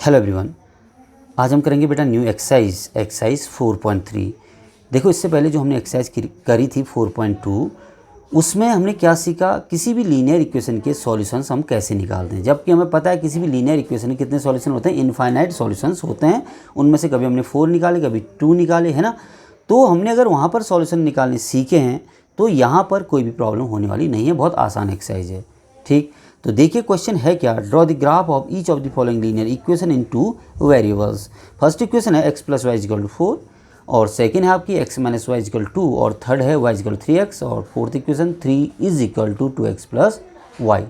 Hello everyone, आज हम करेंगे बेटा न्यू एक्सरसाइज 4.3। देखो, इससे पहले जो हमने एक्सरसाइज करी थी 4.2, उसमें हमने क्या सीखा, किसी भी लीनियर इक्वेशन के सॉल्यूशंस हम कैसे निकालते हैं। जबकि हमें पता है किसी भी लीनियर इक्वेशन के कितने सॉल्यूशन होते हैं, इनफाइनाइट सॉल्यूशंस होते हैं। उनमें से कभी हमने 4 निकाले, कभी 2 निकाले, है ना। तो हमने अगर वहाँ पर सॉल्यूशन निकालने सीखे हैं तो यहाँ पर कोई भी प्रॉब्लम होने वाली नहीं है, बहुत आसान एक्सरसाइज है। ठीक, तो देखिए क्वेश्चन है क्या, draw the graph of each of the following linear equation in 2 variables. First equation है x + y = 4, और सेकेंड है आपकी x - y = 2, और थर्ड है y = 3x, और फोर्थ इक्वेशन 3 = 2x + y।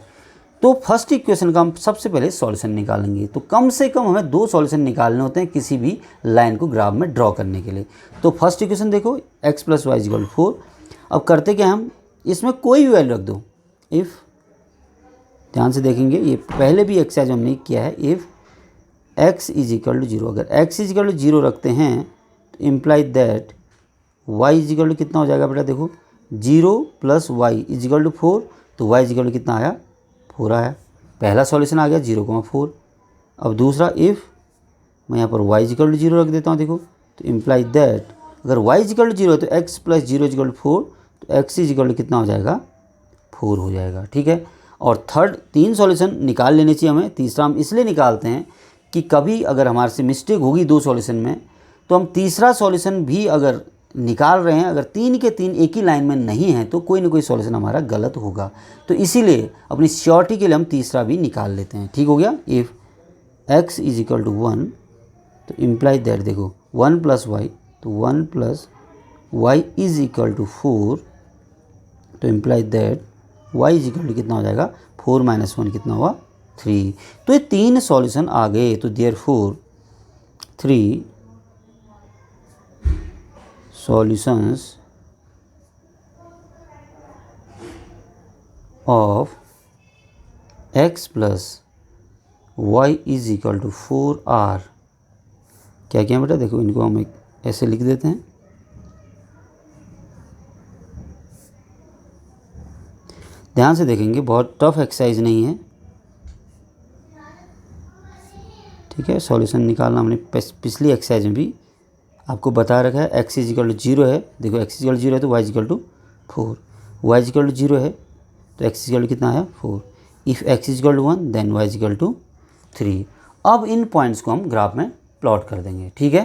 तो फर्स्ट इक्वेशन का हम सबसे पहले सॉल्यूशन निकालेंगे। तो कम से कम हमें 2 सॉल्यूशन निकालने होते हैं किसी भी लाइन को ग्राफ में ड्रॉ करने के लिए। तो फर्स्ट इक्वेशन देखो, x + y = 4। अब करते क्या, हम इसमें कोई भी वैल्यू रख दो। इफ़, ध्यान से देखेंगे, ये पहले भी एक्सरसाइज हमने किया है। इफ़ x = 0, अगर x = 0 रखते हैं तो इम्प्लाई दैट y = कितना हो जाएगा बेटा, देखो 0 + y = 4, तो y = कितना आया, 4 आया। पहला सॉल्यूशन आ गया 0,4। अब दूसरा, इफ़ मैं यहाँ पर y = 0 रख देता हूँ, देखो, तो इम्प्लाई दैट अगर y = 0 है तो x + 0 = 4, तो x = कितना हो जाएगा, 4 हो जाएगा। ठीक है। और थर्ड, 3 सॉल्यूशन निकाल लेने चाहिए हमें। तीसरा हम इसलिए निकालते हैं कि कभी अगर हमारे से मिस्टेक होगी 2 सॉल्यूशन में, तो हम तीसरा सॉल्यूशन भी अगर निकाल रहे हैं, अगर 3 के 3 एक ही लाइन में नहीं है तो कोई ना कोई सॉल्यूशन हमारा गलत होगा। तो इसीलिए अपनी श्योरिटी के लिए हम तीसरा भी निकाल लेते हैं। ठीक हो गया। इफ़ x = 1, तो इम्प्लाई दैट, देखो 1 + y, तो 1 + y = 4, तो इम्प्लाई दैट y = कितना हो जाएगा, 4 - 1 कितना हुआ, 3। तो ये 3 सॉल्यूशन आ गए। तो therefore 3 solutions of x + y = 4 are. क्या क्या बेटा, देखो इनको हम ऐसे लिख देते हैं। ध्यान से देखेंगे, बहुत टफ एक्सरसाइज नहीं है। ठीक है, सॉल्यूशन निकालना हमने पिछली एक्सरसाइज में भी आपको बता रखा है। x = 0 है, देखो x = 0 है तो y = 4, y = 0 है तो x = कितना है, 4। If x = 1 then y = 3। अब इन पॉइंट्स को हम ग्राफ में प्लॉट कर देंगे। ठीक है,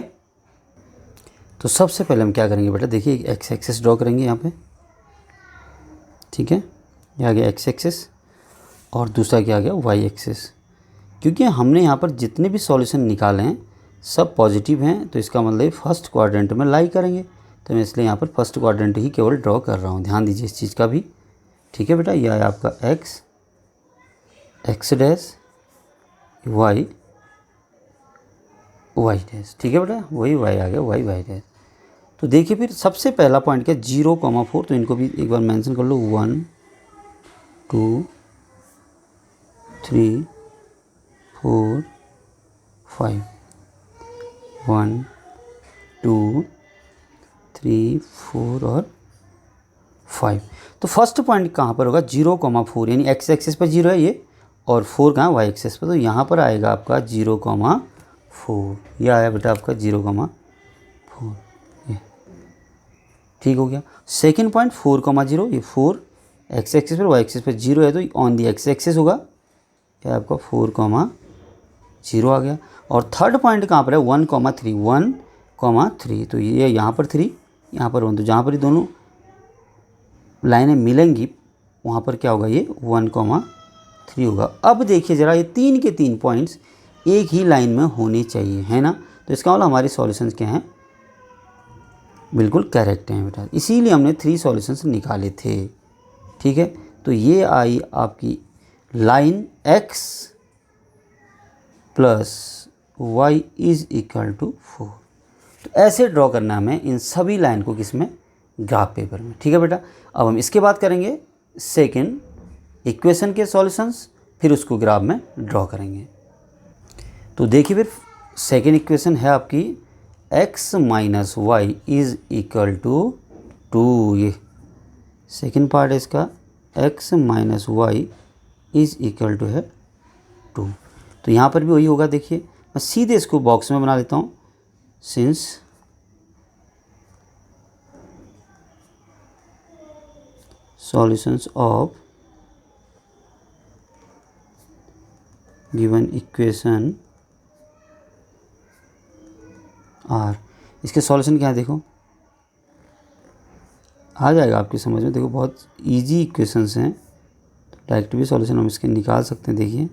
तो सबसे पहले हम क्या करेंगे बेटा, देखिए एक्स एक्सिस ड्रॉ करेंगे यहाँ पे। ठीक है, ये आ गया एक्स एक्सिस, और दूसरा क्या आ गया, वाई एक्सिस। क्योंकि हमने यहाँ पर जितने भी सॉल्यूशन निकाले हैं सब पॉजिटिव हैं, तो इसका मतलब फर्स्ट क्वाड्रेंट में लाई करेंगे। तो मैं इसलिए यहाँ पर फर्स्ट क्वाड्रेंट ही केवल ड्रॉ कर रहा हूँ। ध्यान दीजिए इस चीज़ का भी। ठीक है बेटा, यह है आपका x डैश, y डैश। ठीक है बेटा, वही y आ गया, y डैश। तो देखिए फिर सबसे पहला पॉइंट क्या, 0,4, तो इनको भी एक बार मेंशन कर लो। 1 2 3 4 5, 1 2 3 4 और 5। तो फर्स्ट पॉइंट कहाँ पर होगा, 0,4, यानी x एक्सिस पर 0 है ये, और 4 कहाँ, y एक्सिस पर। तो यहाँ पर आएगा आपका 0,4। यह आया बेटा आपका 0,4। ये ठीक हो गया। सेकेंड पॉइंट 4,0, ये 4 x एक्सिस पर, y एक्सिस पर 0 है तो ऑन दी x एक्सिस होगा, क्या आपका 4,0 आ गया। और थर्ड पॉइंट कहाँ पर है, 1,3, तो ये यहाँ पर 3, यहाँ पर 1, तो जहाँ पर ये दोनों लाइनें मिलेंगी वहाँ पर क्या होगा, ये 1,3 होगा। अब देखिए ज़रा, ये 3 के 3 पॉइंट्स एक ही लाइन में होने चाहिए, है ना। तो इसका मतलब हमारे सॉल्यूशंस क्या हैं, बिल्कुल करेक्ट हैं बेटा, इसीलिए हमने 3 सॉल्यूशंस निकाले थे। ठीक है, तो ये आई आपकी लाइन x + y = 4। तो ऐसे ड्रॉ करना है हमें इन सभी लाइन को, किसमें, ग्राफ पेपर में। ठीक है बेटा, अब हम इसके बाद करेंगे सेकंड इक्वेशन के सॉल्यूशंस, फिर उसको ग्राफ में ड्रॉ करेंगे। तो देखिए फिर सेकंड इक्वेशन है आपकी x - y = 2। ये सेकंड पार्ट है इसका, x - y = है 2। तो यहाँ पर भी वही होगा। देखिए मैं सीधे इसको बॉक्स में बना लेता हूँ। Since solutions of given equation are, इसके सॉल्यूशन क्या है देखो, आ जाएगा आपकी समझ में। देखो बहुत इजी इक्वेशंस हैं, तो डायरेक्ट भी सॉल्यूशन हम इसके निकाल सकते हैं। देखिए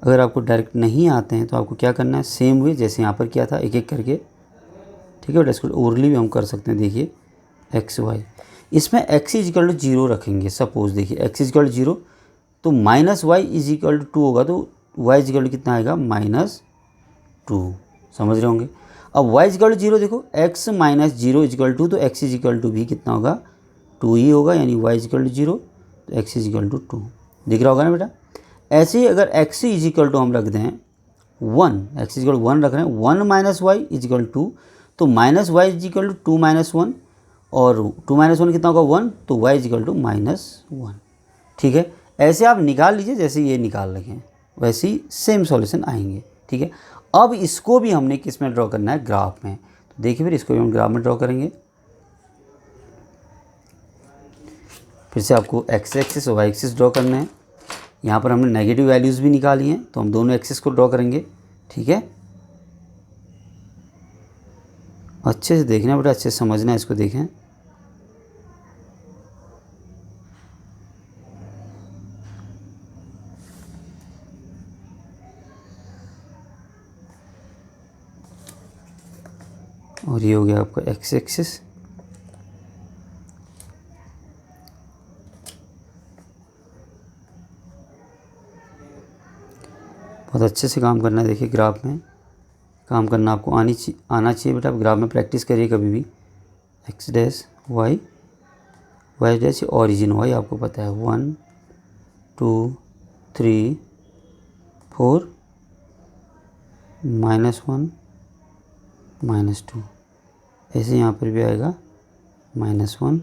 अगर आपको डायरेक्ट नहीं आते हैं तो आपको क्या करना है, सेम वे जैसे यहाँ पर किया था, एक एक करके, ठीक है बेटा। इसको ओरली भी हम कर सकते हैं। देखिए एक्स वाई, इसमें एक्स इज इक्वल टू 0 रखेंगे। सपोज देखिए एक्स इज इक्वल टू 0, तो minus Y is equal to 2 होगा, तो वाई इज इक्वल टू कितना आएगा, -2। समझ रहे होंगे। अब वाई इज इक्वल टू 0, देखो X minus 0 is equal to, तो एक्स इज इक्वल टू भी कितना होगा, 2 ही होगा, यानी वाई इज इक्वल टू 0 तो एक्स इज इक्वल टू 2। दिख रहा होगा ना बेटा। ऐसे ही अगर एक्स इज इक्वल टू हम रख दें 1, एक्स इज इक्वल टू 1 रख रहे हैं, 1 minus Y is equal to, तो minus Y is equal to 2 minus 1, और 2 माइनस 1 कितना होगा 1, तो वाई इज इक्वल टू -1। ठीक है, ऐसे आप निकाल लीजिए, जैसे ये निकाल रखे हैं वैसे ही सेम सॉल्यूशन आएंगे। ठीक है, अब इसको भी हमने किस में ड्रॉ करना है, ग्राफ में। तो देखिए फिर इसको भी हम ग्राफ में ड्रॉ करेंगे। फिर से आपको एक्स एक्सिस और वाई एक्सिस ड्रॉ करना है। यहाँ पर हमने नेगेटिव वैल्यूज़ भी निकाली हैं, तो हम दोनों एक्सिस को ड्रॉ करेंगे। ठीक है, अच्छे से देखना बेटा, अच्छे से समझना है, इसको देखें। और ये हो गया आपका एक्स एक्सिस। बहुत अच्छे से काम करना है। देखिए ग्राफ में काम करना आपको आना चाहिए बेटा। आप ग्राफ में प्रैक्टिस करिए कभी भी। X dash Y, Y dash origin Y आपको पता है, 1 2 3 4 -1 -2। ऐसे यहाँ पर भी आएगा -1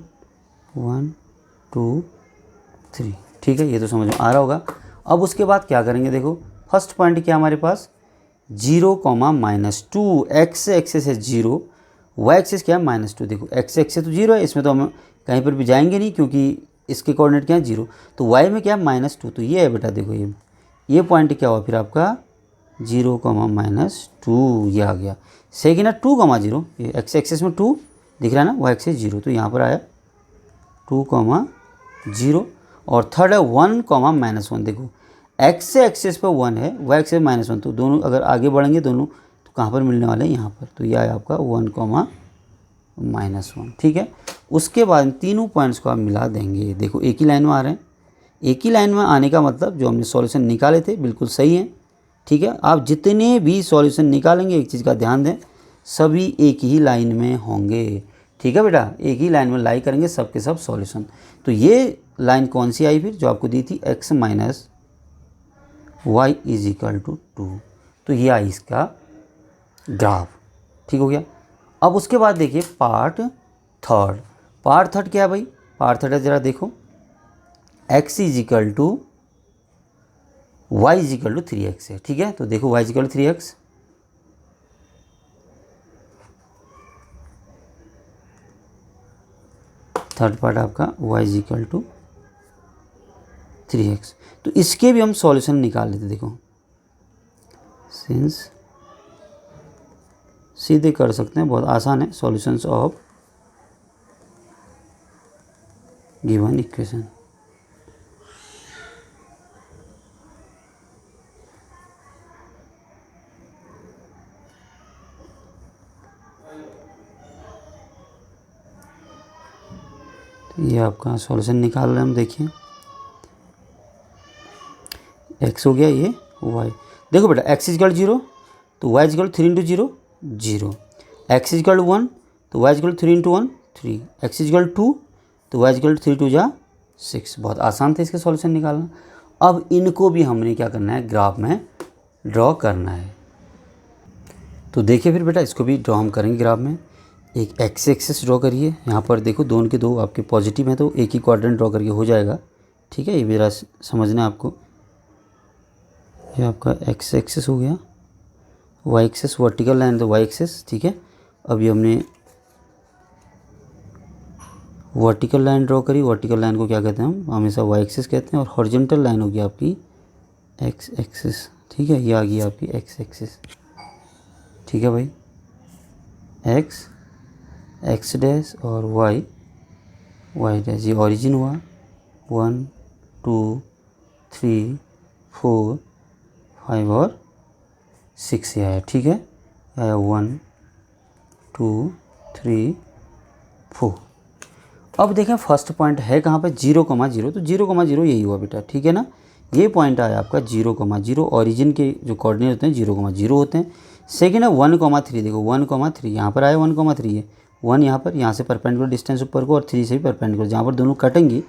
1 2 3। ठीक है, ये तो समझ में आ रहा होगा। अब उसके बाद क्या करेंगे, देखो फर्स्ट पॉइंट क्या हमारे पास, 0, -2। एक्स एक्सिस है 0, वाई एक्सिस क्या है -2। देखो एक्स एक्सिस तो 0 है, इसमें तो हम कहीं पर भी जाएंगे नहीं क्योंकि इसके कोऑर्डिनेट क्या है 0। तो वाई में क्या है -2, तो ये है बेटा। देखो ये पॉइंट क्या हुआ फिर आपका 0, -2, ये आ गया। सेकेंड है 2, 0, ये एक्स एक्सिस में 2 दिख रहा है ना, वाई एक्सिस 0, तो यहाँ पर आया 2, 0। और थर्ड है 1, -1। देखो एक्स एक्सिस पर 1 है, वाई एक्सिस -1, तो दोनों अगर आगे बढ़ेंगे दोनों तो कहाँ पर मिलने वाले हैं, यहाँ पर। तो यह आया आपका 1, -1। ठीक है, उसके बाद तीनों पॉइंट्स को आप मिला देंगे। देखो एक ही लाइन में आ रहे हैं। एक ही लाइन में आने का मतलब जो हमने सॉल्यूशन निकाले थे बिल्कुल सही है। ठीक है, आप जितने भी सॉल्यूशन निकालेंगे एक चीज़ का ध्यान दें, सभी एक ही लाइन में होंगे। ठीक है बेटा, एक ही लाइन में लाई करेंगे सब के सब सॉल्यूशन। तो ये लाइन कौन सी आई फिर, जो आपको दी थी, x minus Y is equal to 2। तो ये आई इसका ग्राफ। ठीक हो गया। अब उसके बाद देखिए पार्ट थर्ड क्या है भाई, पार्ट थर्ड है, ज़रा देखो, x is equal to Y is equal to 3x है। ठीक है, तो देखो Y is equal to 3x, third part आपका y is equal to 3x। तो इसके भी हम सॉल्यूशन निकाल लेते। देखो सिंस सीधे कर सकते हैं, बहुत आसान है। सॉल्यूशंस ऑफ गिवन इक्वेशन, तो ये आपका सॉल्यूशन निकाल रहे हैं हम। देखिए x हो गया, ये y। देखो बेटा x इज इक्वल 0, तो y is equal 3 × 0 0। x is equal 1, तो y is equal 3 × 1 3। x is equal 2, तो y इज इक्वल 3 × 2 6। बहुत आसान था इसके सॉल्यूशन निकालना। अब इनको भी हमने क्या करना है, ग्राफ में ड्रॉ करना है। तो देखिए फिर बेटा इसको भी ड्रॉ हम करेंगे ग्राफ में। एक एक्स एक्सिस ड्रॉ करिए। यहाँ पर देखो दोनों के दो आपके पॉजिटिव हैं, तो एक ही क्वाड्रेंट ड्रॉ करके हो जाएगा। ठीक है, ये मेरा समझना है आपको। ये आपका एक्स एक्सिस हो गया, वाई एक्सेस वर्टिकल लाइन तो वाई एक्सेस, ठीक है। अब ये हमने वर्टिकल लाइन ड्रॉ करी। वर्टिकल लाइन को क्या कहते हैं हम हमेशा वाई एक्सिस कहते हैं, और हॉरिजॉन्टल लाइन होगी आपकी एक्स एक्सिस, ठीक है। ये आ गई आपकी एक्स एक्सिस, ठीक है भाई। एक्स एक्स डैश और वाई वाई डैश, ये ओरिजिन हुआ 1 2 3 4 5 और 6 ये आया, ठीक है। आया 1 2 3 4। अब देखें फर्स्ट पॉइंट है कहाँ पे 0,0, तो 0,0 यही हुआ बेटा, ठीक है ना। ये पॉइंट आया आपका 0,0, ओरिजिन के जो कोऑर्डिनेट होते हैं 0,0 होते हैं। सेकेंड है 1,3, देखो 1,3 यहाँ पर आया 1,3 है, 1 यहाँ पर, यहाँ से परपेंडिकुलर डिस्टेंस ऊपर को और 3 से भी परपेंडिकुलर, जहाँ पर दोनों कटेंगी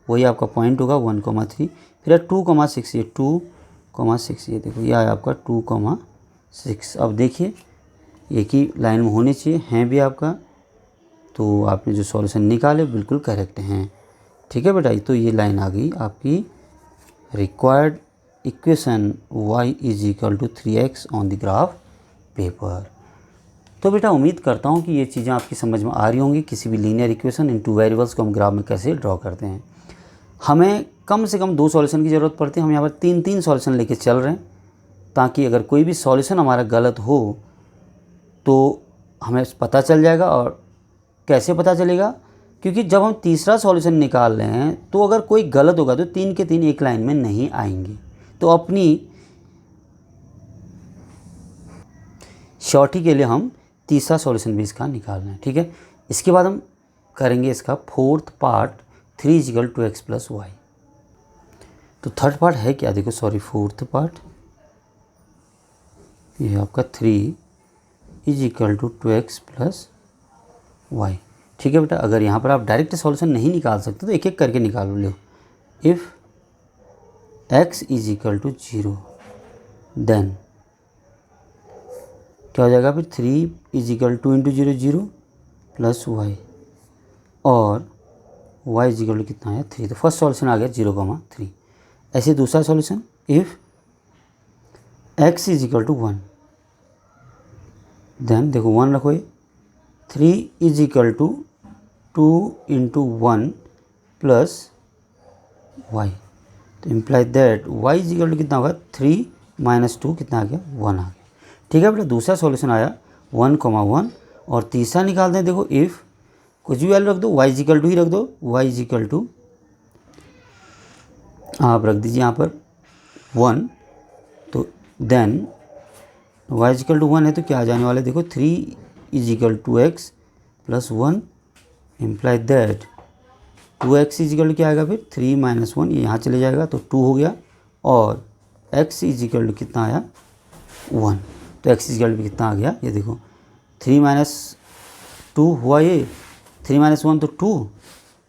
वही आपका पॉइंट होगा 1,3। फिर है 2,6, ये 2,6, ये देखो ये आया आपका 2,6। अब देखिए एक ही लाइन में होने चाहिए, हैं भी आपका, तो आपने जो सॉल्यूशन निकाले बिल्कुल करेक्ट हैं, ठीक है बेटा। तो ये लाइन आ गई आपकी required equation y = 3x on the graph paper. तो बेटा उम्मीद करता हूँ कि ये चीज़ें आपकी समझ में आ रही होंगी। किसी भी लीनियर इक्वेशन इन 2 वेरिएबल्स को हम ग्राफ में कैसे ड्रॉ करते हैं। हमें कम से कम 2 सॉल्यूशन की ज़रूरत पड़ती है, हम यहाँ पर 3-3 सॉल्यूशन लेके चल रहे हैं, ताकि अगर कोई भी सॉल्यूशन हमारा गलत हो तो हमें पता चल जाएगा। और कैसे पता चलेगा, क्योंकि जब हम तीसरा सॉल्यूशन निकाल रहे हैं तो अगर कोई गलत होगा तो 3 के 3 एक लाइन में नहीं आएंगे। तो अपनी श्योरिटी के लिए हम तीसरा सॉल्यूशन भी इसका निकाल रहे हैं, ठीक है। इसके बाद हम करेंगे इसका फोर्थ पार्ट 3 = 2x + y। तो थर्ड पार्ट है क्या, देखो फोर्थ पार्ट ये है आपका 3 = 2x + y, ठीक है बेटा। अगर यहाँ पर आप डायरेक्ट सॉल्यूशन नहीं निकाल सकते तो एक एक करके निकाल लो। इफ़ x = 0 देन क्या हो जाएगा फिर 3 = 2 × 0 0 + y, और y = कितना है 3। तो फर्स्ट सॉल्यूशन आ गया 0,3। ऐसे दूसरा सॉल्यूशन इफ़ x = 1 देन देखो 1 रखो, 3 = 2 × 1 + y, तो इम्प्लाई दैट y = कितना होगा 3 - 2 कितना आ गया 1 आ गया, ठीक है बेटा। दूसरा सॉल्यूशन आया 1,1, और तीसरा निकालते हैं। देखो इफ़ कुछ भी वैल्यू रख दो, y = ही रख दो, y = आप रख दीजिए यहाँ पर 1, तो देन y = 1 है तो क्या आ जाने वाला है, देखो 3 = 2x + 1 इम्प्लाई दैट 2x = क्या आएगा फिर 3 - 1, ये यहाँ चले जाएगा तो 2 हो गया, और x = कितना आया 1, तो x = कितना आ गया, ये देखो 3 - 2 हुआ, ये 3 - 1 तो 2,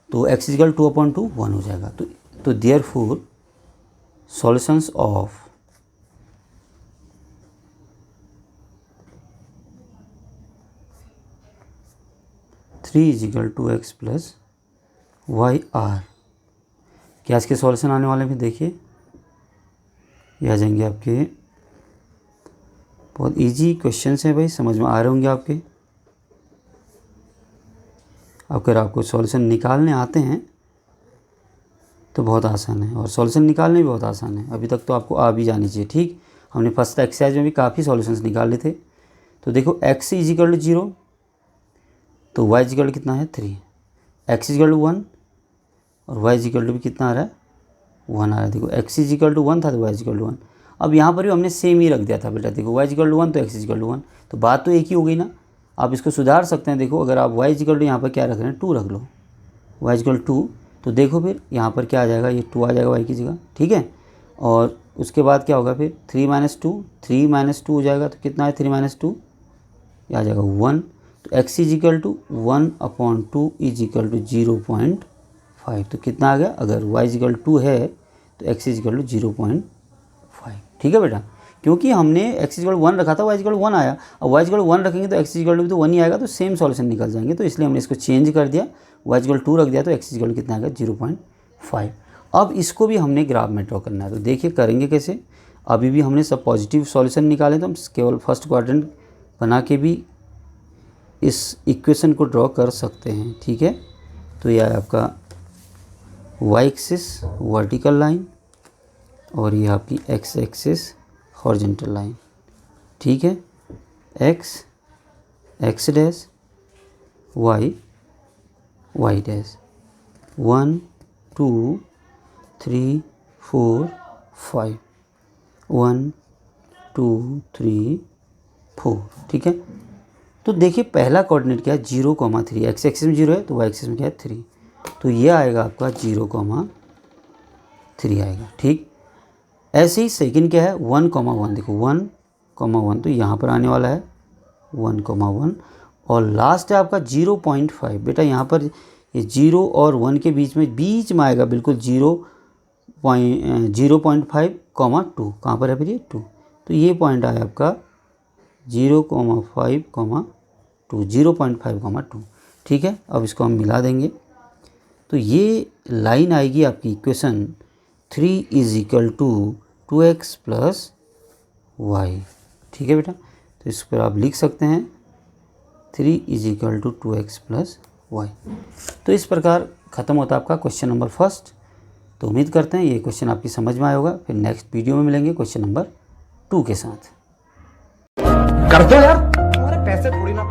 तो x = 2/2 1 हो जाएगा। तो therefore solutions of = 2x + y are, क्या इसके सॉल्यूशन आने वाले हैं देखिए, ये आ जाएंगे आपके। बहुत इजी क्वेश्चंस हैं भाई, समझ में आ रहे होंगे आपके। अगर आपको सॉल्यूशन निकालने आते हैं तो बहुत आसान है, और सॉल्यूशन निकालने भी बहुत आसान है। अभी तक तो आपको आ भी जानी चाहिए, ठीक। हमने फर्स्ट एक्सरसाइज में भी काफ़ी सॉल्यूशंस निकाले थे। तो देखो x = 0 तो y = कितना है 3, x = 1 और y = भी कितना आ रहा है 1 आ रहा है। देखो x = 1 था तो y = 1। अब यहाँ पर भी हमने सेम ही रख दिया था बेटा, देखो y = 1 तो x = 1, तो बात तो एक ही हो गई ना। आप इसको सुधार सकते हैं। देखो अगर आप y = यहाँ पर क्या रख रहे हैं 2 रख लो, y = 2, तो देखो फिर यहाँ पर क्या आ जाएगा, ये 2 आ जाएगा y की जगह, ठीक है। और उसके बाद क्या होगा फिर 3 - 2, 3 - 2 हो जाएगा, तो कितना है 3 - 2, ये आ जाएगा 1। तो x = 1/2 = 0.5, तो कितना आ गया, अगर y = 2 है तो x = 0.5, ठीक है बेटा। क्योंकि हमने x = 1 रखा था, y = 1 आया, और y = 1 रखेंगे तो x = भी तो 1 ही आएगा, तो सेम सॉल्यूशन निकल जाएंगे। तो इसलिए हमने इसको चेंज कर दिया, y = 2 रख दिया, तो x = कितना आएगा 0.5। अब इसको भी हमने ग्राफ में ड्रॉ करना है, तो देखिए करेंगे कैसे। अभी भी हमने सब पॉजिटिव सॉल्यूशन निकाले, तो हम केवल फर्स्ट क्वाड्रेंट बना के भी इस इक्वेशन को ड्रॉ कर सकते हैं। ठीक है, तो यह है आपका वाई एक्सिस वर्टिकल लाइन और यह आपकी एक्स एक्सिस हॉरिजॉन्टल लाइन। ठीक है, X X dash, Y Y dash, 1 2 3 4 5, 1 2 3 4। ठीक है, तो देखिए पहला कोऑर्डिनेट क्या है 0,3, एक्स एक्सिस में 0 है तो वाई एक्सिस में क्या है 3, तो ये आएगा आपका 0,3 आएगा। ठीक, ऐसे ही सेकंड क्या है 1,1, देखो 1,1 तो यहाँ पर आने वाला है 1,1 और लास्ट है आपका 0.5। बेटा यहाँ पर ये 0 और 1 के बीच में आएगा बिल्कुल 0.5, 2 कहाँ पर है फिर ये 2, तो ये पॉइंट आया आपका 0,5, 2, 0.5, 2। ठीक है, अब इसको हम मिला देंगे तो ये लाइन आएगी आपकी इक्वेशन 3 = 2x + y। ठीक है बेटा, तो इस पर आप लिख सकते हैं 3 = 2x + y। तो इस प्रकार ख़त्म होता है आपका क्वेश्चन नंबर फर्स्ट। तो उम्मीद करते हैं ये क्वेश्चन आपकी समझ में आया होगा। फिर नेक्स्ट वीडियो में मिलेंगे क्वेश्चन नंबर 2 के साथ। कर दो यार, तुम्हारे पैसे थोड़ी ना